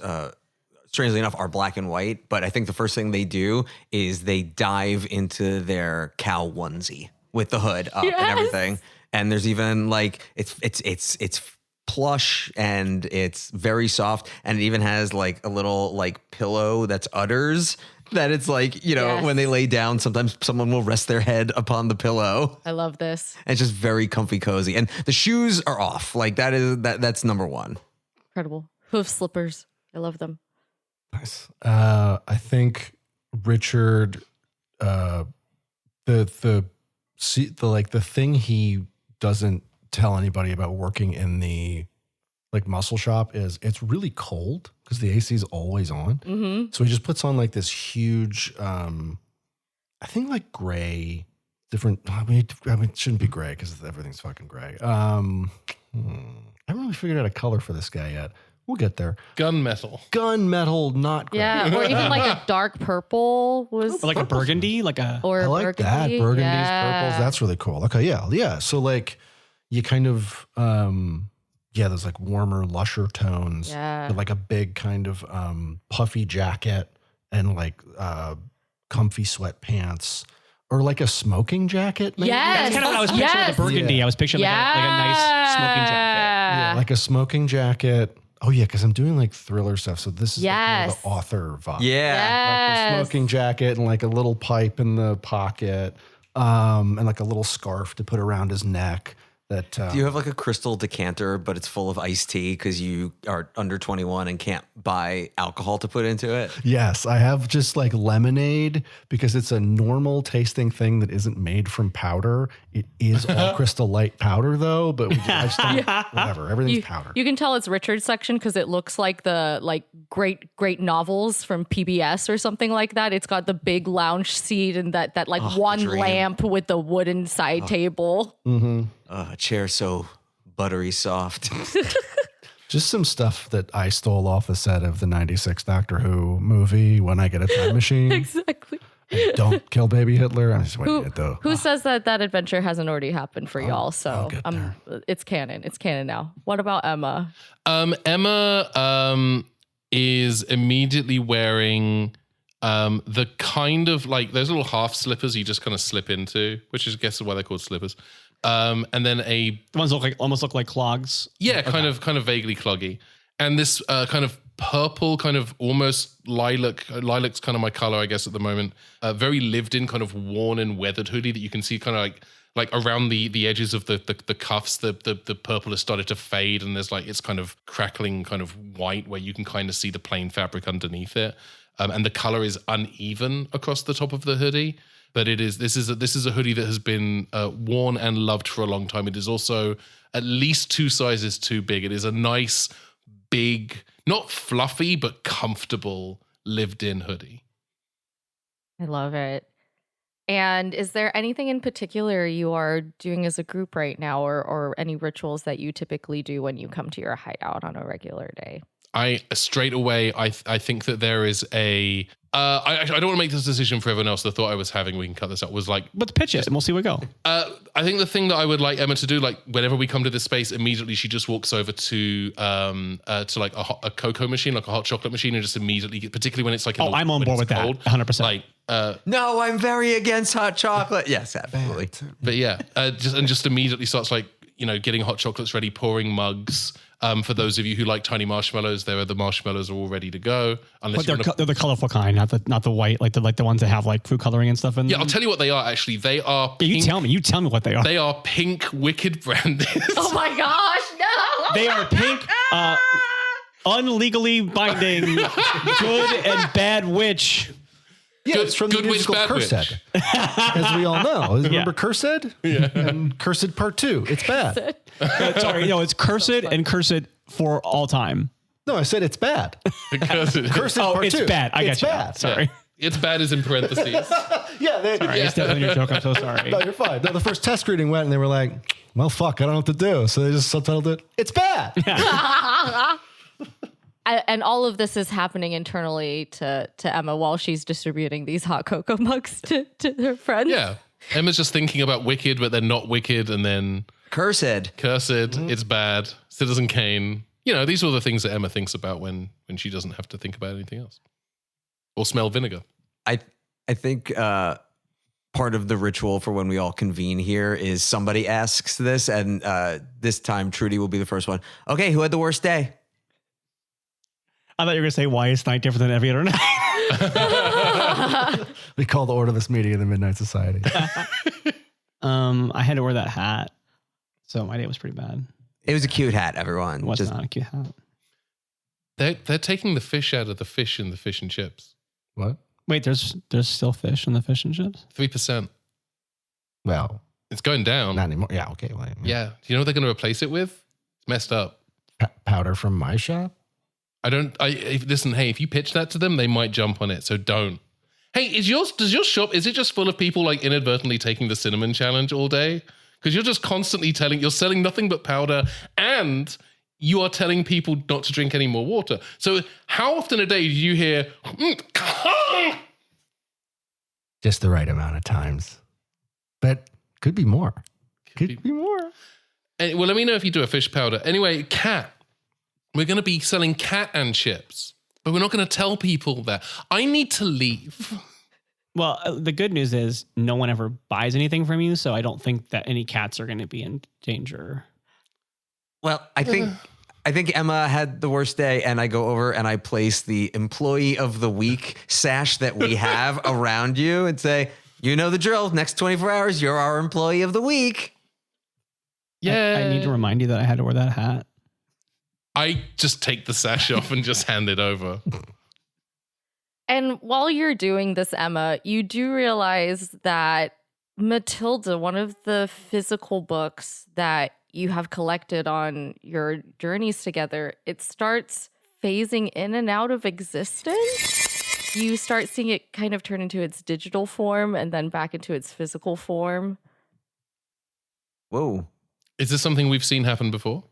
strangely enough, are black and white, but I think the first thing they do is they dive into their cow onesie with the hood up and everything. And there's even like it's plush and it's very soft, and it even has like a little like pillow that's udders that it's like, when they lay down, sometimes someone will rest their head upon the pillow. I love this. And it's just very comfy, cozy. And the shoes are off. Like that's number one. Incredible. Hoof slippers. I love them. Nice. I think Richard, the thing he doesn't tell anybody about working in the like muscle shop is it's really cold because the AC is always on. Mm-hmm. So he just puts on like this huge, I think like gray, different. I mean, it shouldn't be gray because everything's fucking gray. I haven't really figured out a color for this guy yet. We'll get there. Gunmetal, not gray. Yeah, or even like a dark purple was like a burgundy, or I like burgundy. that. Burgundies, purples. That's really cool. Okay, yeah. So like you kind of there's like warmer, lusher tones. Yeah. Like a big kind of puffy jacket and like comfy sweatpants. Or like a smoking jacket, maybe? Yes. That's kind of what I was picturing with the burgundy. I was picturing like a nice smoking jacket. Yeah, like a smoking jacket. Oh yeah, because I'm doing like thriller stuff. So this is like more the author vibe. Yeah. Like a smoking jacket and like a little pipe in the pocket. And like a little scarf to put around his neck. That do you have like a crystal decanter, but it's full of iced tea because you are under 21 and can't buy alcohol to put into it? Yes, I have just like lemonade because it's a normal tasting thing that isn't made from powder. It is all Crystal Light powder though, but I just don't, whatever. Everything's powder. You can tell it's Richard's section because it looks like the like great novels from PBS or something like that. It's got the big lounge seat and that like one lamp with the wooden side table. Mm-hmm. A chair so buttery soft. Just some stuff that I stole off the set of the 96 Doctor Who movie when I get a time machine. Exactly. Don't kill baby Hitler. I'm just waiting at the. Who says that adventure hasn't already happened for y'all? So get there. it's canon. It's canon now. What about Emma? Emma is immediately wearing the kind of like those little half slippers you just kind of slip into, which is I guess why they're called slippers. And then the ones that almost look like clogs. Yeah, kind of vaguely cloggy. And this kind of purple, kind of almost lilac's kind of my color, I guess, at the moment. Very lived in, kind of worn and weathered hoodie that you can see kind of like around the edges of the cuffs, the purple has started to fade, and there's like it's kind of crackling, kind of white, where you can kind of see the plain fabric underneath it, and the color is uneven across the top of the hoodie. But this is a hoodie that has been worn and loved for a long time. It is also at least 2 sizes too big. It is a nice, big, not fluffy, but comfortable lived-in hoodie. I love it. And is there anything in particular you are doing as a group right now, or any rituals that you typically do when you come to your hideout on a regular day? I think that there is a I don't want to make this decision for everyone else. The thought I was having, we can cut this out, was like, let's pitch it and we'll see where we go. I think the thing that I would like Emma to do, like whenever we come to this space, immediately she just walks over to like a cocoa machine, like a hot chocolate machine, and just immediately, particularly when it's like I'm on board with that, 100%. Like no, I'm very against hot chocolate. Yes, absolutely. But yeah, just immediately starts like, getting hot chocolates ready, pouring mugs. For those of you who like tiny marshmallows, the marshmallows are all ready to go. But they're the colorful kind, not the white, like the ones that have like food coloring and stuff in them. Yeah, I'll tell you what they are. Actually, they are. Pink, you tell me what they are. They are pink Wicked Brandies. Oh my gosh, no! They are pink, unlegally binding, good and bad witch. Yeah, it's from the musical Cursed, as we all know. Remember Cursed? Yeah. And Cursed Part 2. It's bad. Sorry, no, it's Cursed and Cursed for all time. No, I said it's bad. Cursed Part 2. It's bad. I got you. Bad. Sorry. Yeah. It's bad is in parentheses. I stepped on your joke. I'm so sorry. No, you're fine. No, the first test reading went and they were like, well, fuck, I don't know what to do. So they just subtitled it, it's bad. Yeah. And all of this is happening internally to Emma while she's distributing these hot cocoa mugs to her friends. Yeah. Emma's just thinking about Wicked, but they're not Wicked, and then Cursed. It's bad. Citizen Kane. These are the things that Emma thinks about when she doesn't have to think about anything else. Or smell vinegar. I think part of the ritual for when we all convene here is somebody asks this, and this time Trudy will be the first one. Okay, who had the worst day? I thought you were going to say, why is tonight different than every other night? We call the order of this meeting in the Midnight Society. I had to wear that hat, so my day was pretty bad. It was a cute hat, everyone. It was not a cute hat. They're taking the fish out of the fish in the fish and chips. What? Wait, there's still fish in the fish and chips? 3%. Well, it's going down. Not anymore. Yeah, okay. Well, yeah. Do you know what they're going to replace it with? It's messed up. Powder from my shop? Listen, hey, if you pitch that to them, they might jump on it. So don't. Hey, does your shop, is it just full of people like inadvertently taking the cinnamon challenge all day? Because you're just constantly you're selling nothing but powder, and you are telling people not to drink any more water. So how often a day do you hear, just the right amount of times, but could be more. Could be more. Well, let me know if you do a fish powder. Anyway, cat. We're going to be selling cat and chips, but we're not going to tell people that. I need to leave. Well, the good news is no one ever buys anything from you, so I don't think that any cats are going to be in danger. Well, I think Emma had the worst day, and I go over and I place the employee of the week sash that we have around you and say, you know the drill. Next 24 hours, you're our employee of the week. Yeah. I need to remind you that I had to wear that hat. I just take the sash off and just hand it over. And while you're doing this, Emma, you do realize that Matilda, one of the physical books that you have collected on your journeys together, it starts phasing in and out of existence. You start seeing it kind of turn into its digital form and then back into its physical form. Whoa. Is this something we've seen happen before?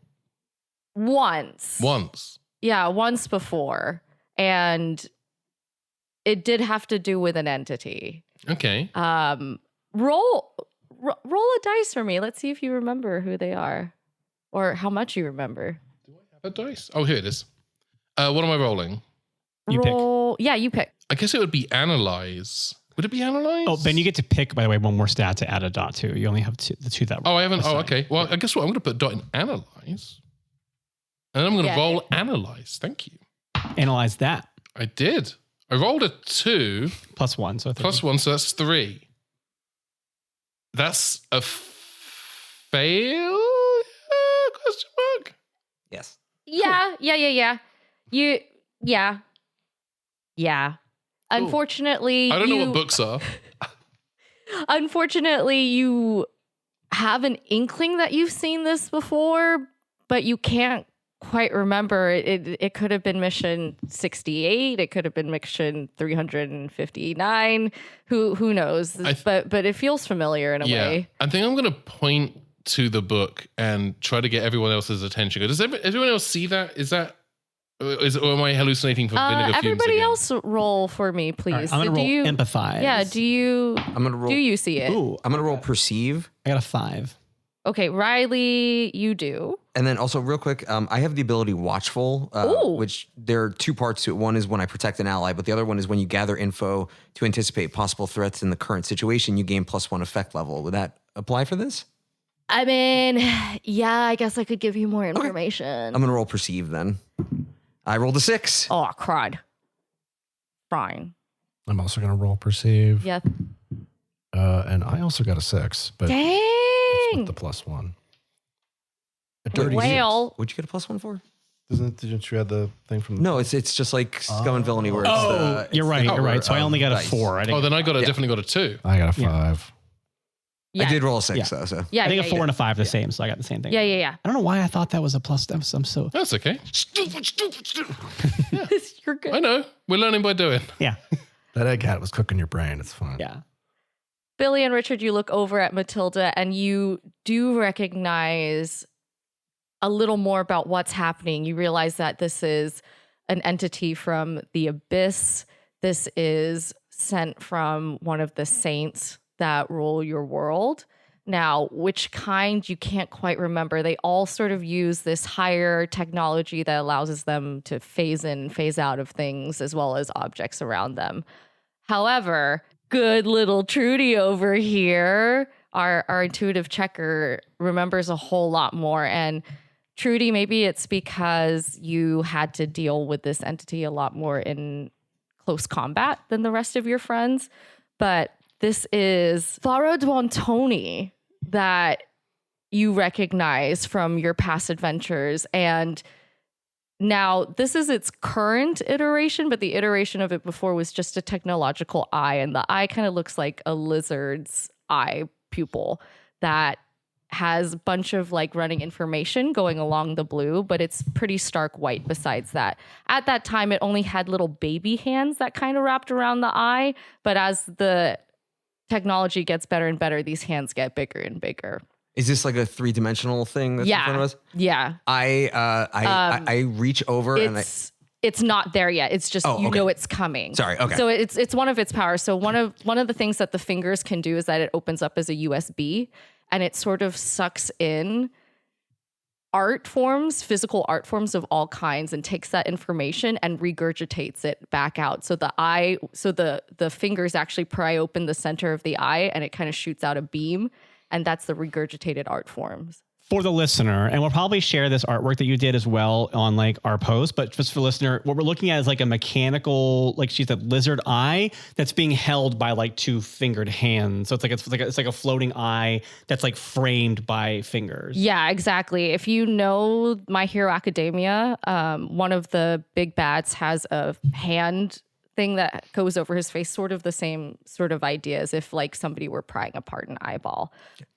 Once. Yeah, once before. And it did have to do with an entity. Okay. Roll a dice for me. Let's see if you remember who they are or how much you remember. Do I have a dice? Oh, here it is. What am I rolling? You pick. Yeah, you pick. I guess it would be analyze. Would it be analyze? Oh, Ben, you get to pick, by the way, one more stat to add a dot to. You only have the two that. Oh, I haven't. aside. Oh, okay. Well, I guess what? I'm going to put dot in analyze. And I'm going to roll analyze. Thank you. Analyze that. I did. I rolled a 2. +1. So +1, so that's 3. That's a fail? Question mark? Yes. Yeah. Unfortunately, I don't know what books are. Unfortunately, you have an inkling that you've seen this before, but you can't quite remember. It could have been mission 68. It could have been mission 359. Who knows? But it feels familiar in a way. I think I'm going to point to the book and try to get everyone else's attention. Does everyone else see that? Or am I hallucinating for vinegar fumes everybody again? else roll for me, please. Right, I'm going to roll empathize. Yeah, I'm going to roll. Do you see it? Ooh, I'm going to roll perceive. I got a 5. Okay, Riley, you do. And then also real quick, I have the ability watchful, which there are 2 parts to it. One is when I protect an ally, but the other one is when you gather info to anticipate possible threats in the current situation, you gain +1 effect level. Would that apply for this? I mean, yeah, I guess I could give you more information. I'm going to roll perceive then. I rolled a 6. Oh, crud. Fine. I'm also going to roll perceive. Yeah. And I also got a 6, but Dang. it's with the +1. A dirty Whale. What'd you get a +1 for? Didn't you have the thing from the No, it's just like Scum and Villainy where it's You're right. So I only got a dice. 4. I Then I definitely got a 2. I got a 5. Yeah. I did roll a 6 though, so. Yeah, I think a 4 and a 5 the same, so I got the same thing. Yeah. I don't know why I thought that was a plus. I'm so. That's okay. Stupid. You're good. I know. We're learning by doing. Yeah. That egg hat was cooking your brain. It's fine. Yeah. Billy and Richard, you look over at Matilda and you do recognize a little more about what's happening. You realize that this is an entity from the abyss. This is sent from one of the saints that rule your world. Now, which kind you can't quite remember. They all sort of use this higher technology that allows them to phase in, phase out of things as well as objects around them. However, good little Trudy over here, our intuitive checker, remembers a whole lot more. And Trudy, maybe it's because you had to deal with this entity a lot more in close combat than the rest of your friends, but this is Faro Duantoni that you recognize from your past adventures. And now this is its current iteration, but the iteration of it before was just a technological eye. And the eye kind of looks like a lizard's eye pupil that has a bunch of like running information going along the blue, but it's pretty stark white besides that. At that time, it only had little baby hands that kind of wrapped around the eye. But as the technology gets better and better, these hands get bigger and bigger. Is this like a 3-dimensional thing that's in front of us? Yeah. I reach over and it's not there yet. It's just you know it's coming. Sorry. Okay. So it's one of its powers. So one of the things that the fingers can do is that it opens up as a USB and it sort of sucks in art forms, physical art forms of all kinds, and takes that information and regurgitates it back out. So the fingers actually pry open the center of the eye and it kind of shoots out a beam, and that's the regurgitated art forms. For the listener, and we'll probably share this artwork that you did as well on like our post, but just for the listener, what we're looking at is like a mechanical, like she said, lizard eye that's being held by like 2 fingered hands. So it's like a floating eye that's like framed by fingers. Yeah, exactly. If you know My Hero Academia, one of the big bats has a hand thing that goes over his face, sort of the same sort of idea as if like somebody were prying apart an eyeball.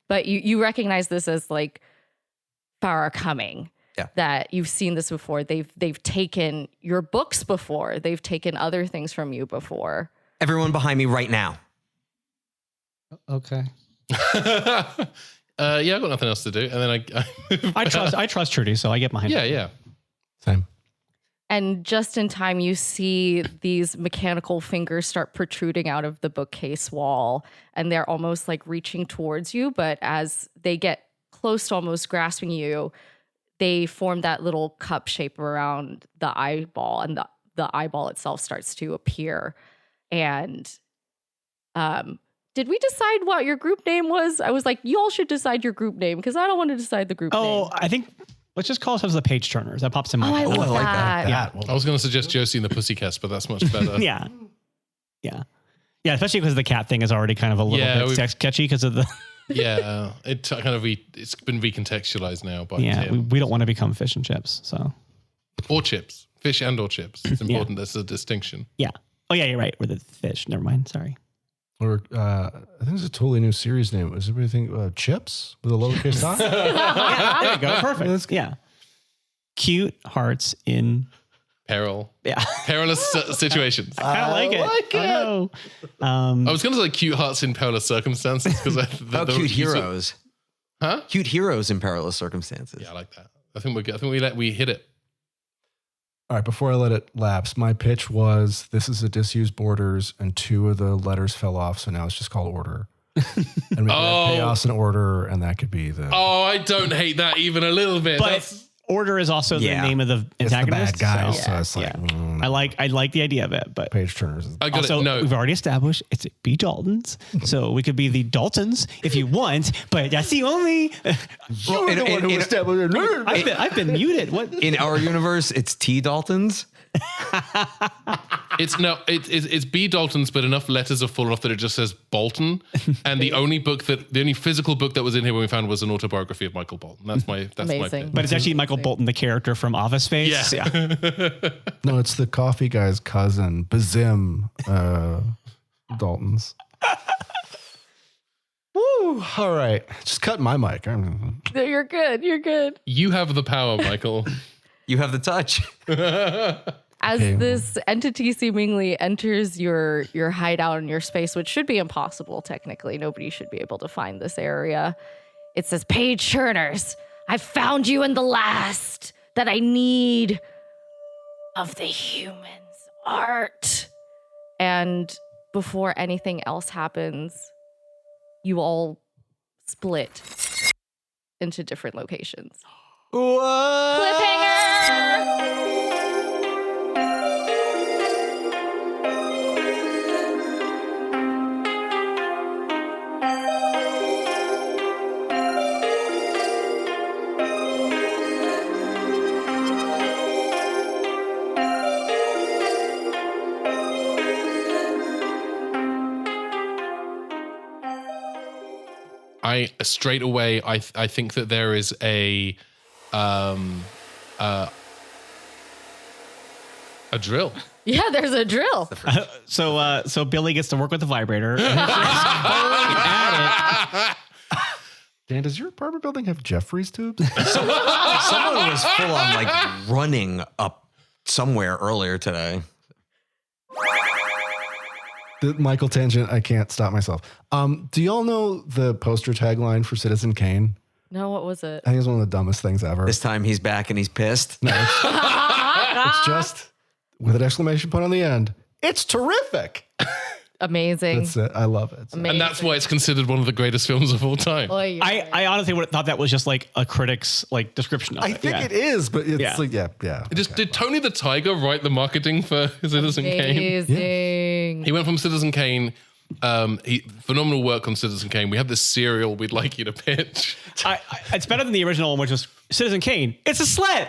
But you recognize this as like Farah coming. Yeah. That you've seen this before. They've taken your books before. They've taken other things from you before. Everyone behind me right now. Okay. Yeah, I've got nothing else to do. And then I trust Trudy, so I get behind her. Yeah. Same. And just in time, you see these mechanical fingers start protruding out of the bookcase wall, and they're almost like reaching towards you. But as they get close to almost grasping you, they form that little cup shape around the eyeball, and the eyeball itself starts to appear. And did we decide what your group name was? I was like, you all should decide your group name because I don't want to decide the group name. Oh, I think let's just call ourselves the Pageturners. That pops in my head. I love like that. Yeah. I was going to suggest Josie and the Pussycats, but that's much better. Yeah. Especially because the cat thing is already kind of a little bit sketchy because of the. Yeah, it's been recontextualized now. But we don't want to become fish and chips. So. Or chips, fish and or chips. It's important. There's a distinction. Yeah. Oh yeah, you're right. We're the fish. Never mind. Sorry. Or I think it's a totally new series name. Does everybody think Chips with a lowercase I? Yeah, there you go. Perfect. Yeah. Cute hearts in peril. Yeah. Perilous situations. I kind of like it. I know. I was going to say cute hearts in perilous circumstances because cute heroes. Huh? Cute heroes in perilous circumstances. Yeah, I like that. I think we hit it. All right, before I let it lapse, my pitch was this is a disused Borders, and 2 of the letters fell off, so now it's just called Order. And we could have chaos and order, and that could be the. Oh, I don't hate that even a little bit. But Order is also the name of the antagonist. It's the bad guy, so it's like I like the idea of it, but Pageturners. I got also, it. No, we've already established it's B. Daltons, so we could be the Daltons if you want, but that's the only. I've been muted. What in our universe? It's T. Daltons. It's B. Daltons, but enough letters have fallen off that it just says Bolton. And the only physical book that was in here when we found was an autobiography of Michael Bolton. That's my pick. But it's actually Michael Bolton, the character from Office Space. Yeah. No, it's the coffee guy's cousin, Bazim Daltons. Woo! All right, just cut my mic. You're good. You're good. You have the power, Michael. You have the touch. As this entity seemingly enters your hideout in your space, which should be impossible technically. Nobody should be able to find this area. It says, Pageturners, I found you in the last that I need of the humans' art. And before anything else happens, you all split into different locations. What? Cliffhanger! Straight away, I think that there is a drill. Yeah, there's a drill. So Billy gets to work with the vibrator. Dan, does your apartment building have Jeffries tubes? Someone was full on like running up somewhere earlier today. The Michael tangent, I can't stop myself. Do y'all know the poster tagline for Citizen Kane? No, what was it? I think it's one of the dumbest things ever. This time he's back and he's pissed. No, it's just with an exclamation point on the end. It's terrific. Amazing. That's it. I love it. And that's why it's considered one of the greatest films of all time. Oy, I honestly would have thought that was just like a critic's like description of it. I think it is, but it's like, yeah. Did Tony the Tiger write the marketing for Citizen Kane? Amazing. He went from Citizen Kane. Phenomenal work on Citizen Kane. We have this serial we'd like you to pitch. It's better than the original one, which was Citizen Kane. It's a sled.